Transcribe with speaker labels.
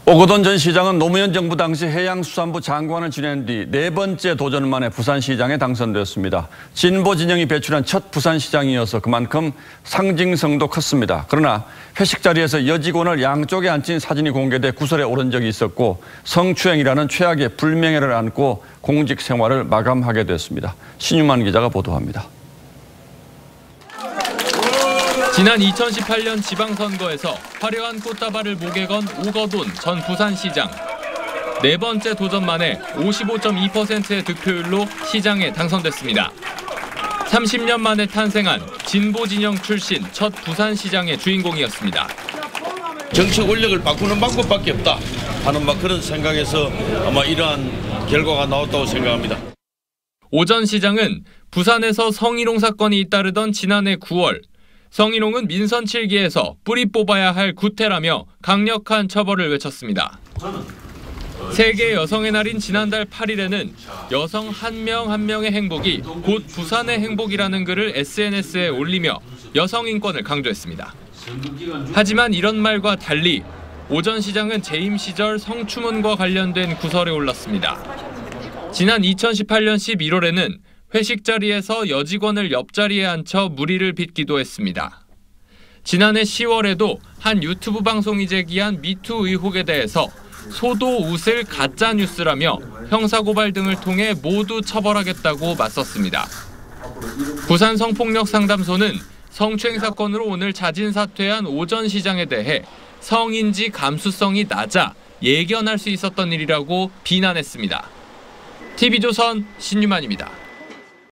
Speaker 1: 오거돈 전 시장은 노무현 정부 당시 해양수산부 장관을 지낸 뒤 네 번째 도전 만에 부산시장에 당선되었습니다. 진보 진영이 배출한 첫 부산시장이어서 그만큼 상징성도 컸습니다. 그러나 회식 자리에서 여직원을 양쪽에 앉힌 사진이 공개돼 구설에 오른 적이 있었고 성추행이라는 최악의 불명예를 안고 공직 생활을 마감하게 됐습니다. 신유만 기자가 보도합니다.
Speaker 2: 지난 2018년 지방선거에서 화려한 꽃다발을 목에 건 오거돈 전 부산시장. 네 번째 도전 만에 55.2%의 득표율로 시장에 당선됐습니다. 30년 만에 탄생한 진보 진영 출신 첫 부산시장의 주인공이었습니다.
Speaker 3: 정치 권력을 바꾸는 방법밖에 없다 하는 그런 생각에서 아마 이러한 결과가 나왔다고 생각합니다.
Speaker 2: 오 전 시장은 부산에서 성희롱 사건이 잇따르던 지난해 9월 성희롱은 민선 7기에서 뿌리 뽑아야 할 구태라며 강력한 처벌을 외쳤습니다. 세계 여성의 날인 지난달 8일에는 여성 한 명 한 명의 행복이 곧 부산의 행복이라는 글을 SNS에 올리며 여성 인권을 강조했습니다. 하지만 이런 말과 달리 오 전 시장은 재임 시절 성추문과 관련된 구설에 올랐습니다. 지난 2018년 11월에는 회식 자리에서 여직원을 옆자리에 앉혀 물의를 빚기도 했습니다. 지난해 10월에도 한 유튜브 방송이 제기한 미투 의혹에 대해서 소도 웃을 가짜 뉴스라며 형사고발 등을 통해 모두 처벌하겠다고 맞섰습니다. 부산 성폭력 상담소는 성추행 사건으로 오늘 자진 사퇴한 오 전 시장에 대해 성인지 감수성이 낮아 예견할 수 있었던 일이라고 비난했습니다. TV조선 신유만입니다.